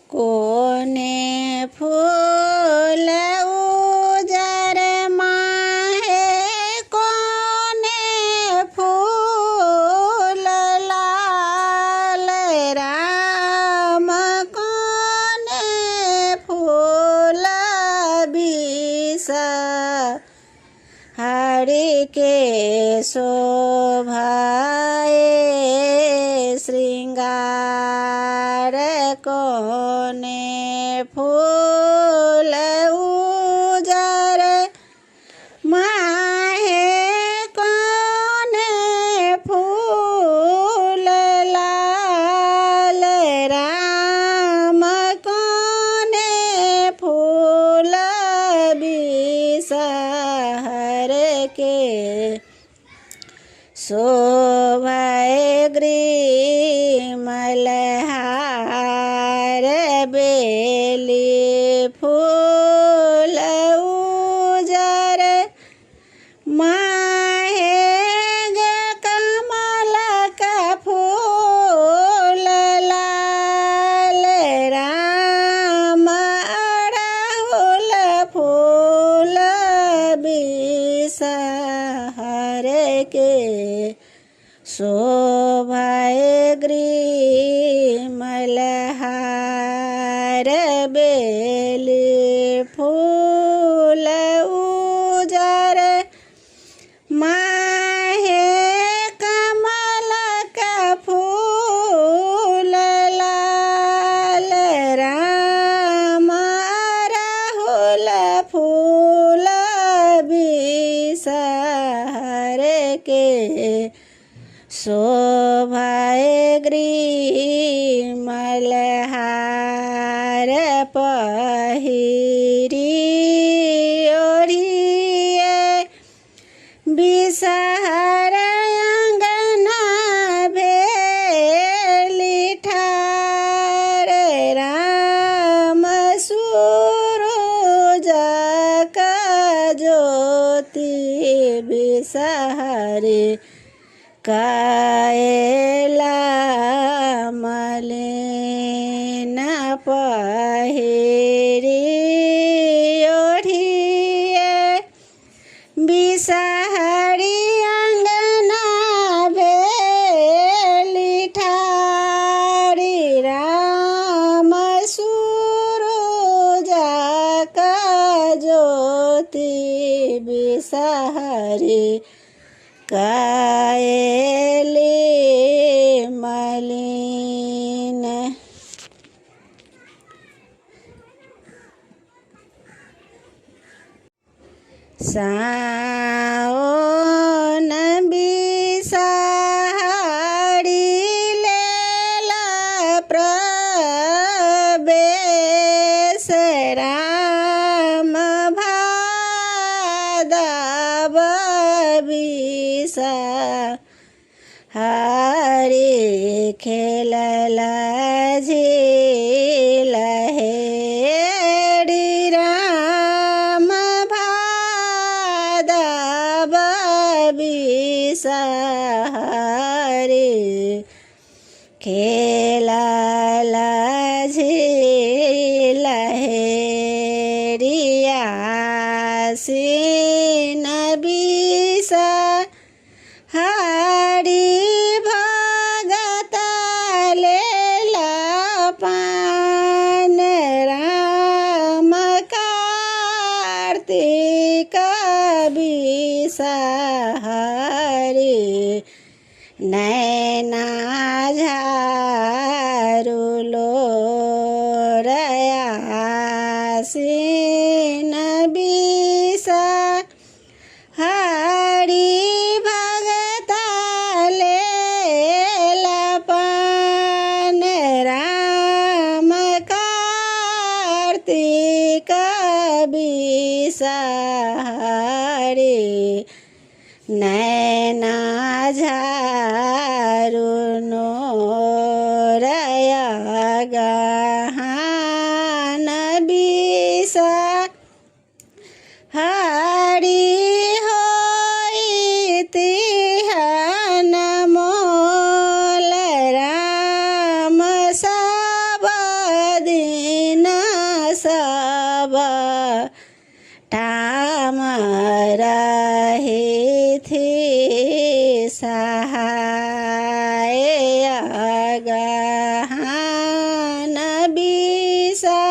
कोने फूल उजर माहे कोने फूल लाल राम कोने फूल बिस हरि के शोभाए श्रृंगार कोने फूल उजर माहे कोने फूल लाल राम कोने फूल बिसहर के शोभाए ग्रीमलहार बेली फूल उजर माहे कमल का फूल लाल राम अड़हुल फूल बिसहर के शोभाए ग्रीमलहार बेली फूल उजर माहे कमल का फूल लाल राम अड़हुल फूल बिसहर के शोभाए ग्रीमलहार पहिरी ओढ़िए बिसहर अंगना भेली ठार राम सूरज का ज्योति बिसहरे कायला मलिन पहिरी ओढ़िए बिसहरी अंगना भेली ठारी राम सूरज का ज्योति बिसहरी कायली मलिन। साओन बिसहरी लेला प्रवेश राम भादव बिसहरी खेलला झील हेड़ी राम भादव बिसहरी खेलला झील हेड़िया सीन बिसहरी भगत लेला पान राम कार्तिक बिसहरी नैना झारू लोरया सीन बिसहरी भगत लेला पान राम कार्तिक बिसहरी नैना झारू नोरया गहान बिसहरी होई तिहन मोल राम सब दिन सहाय अगहन बिसा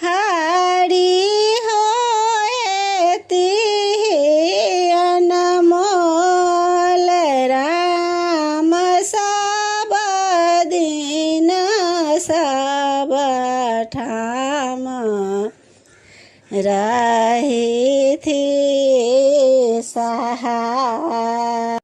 हारी होए तिहि अनमोल राम सब दिन सब ठाम रही थी सहाय।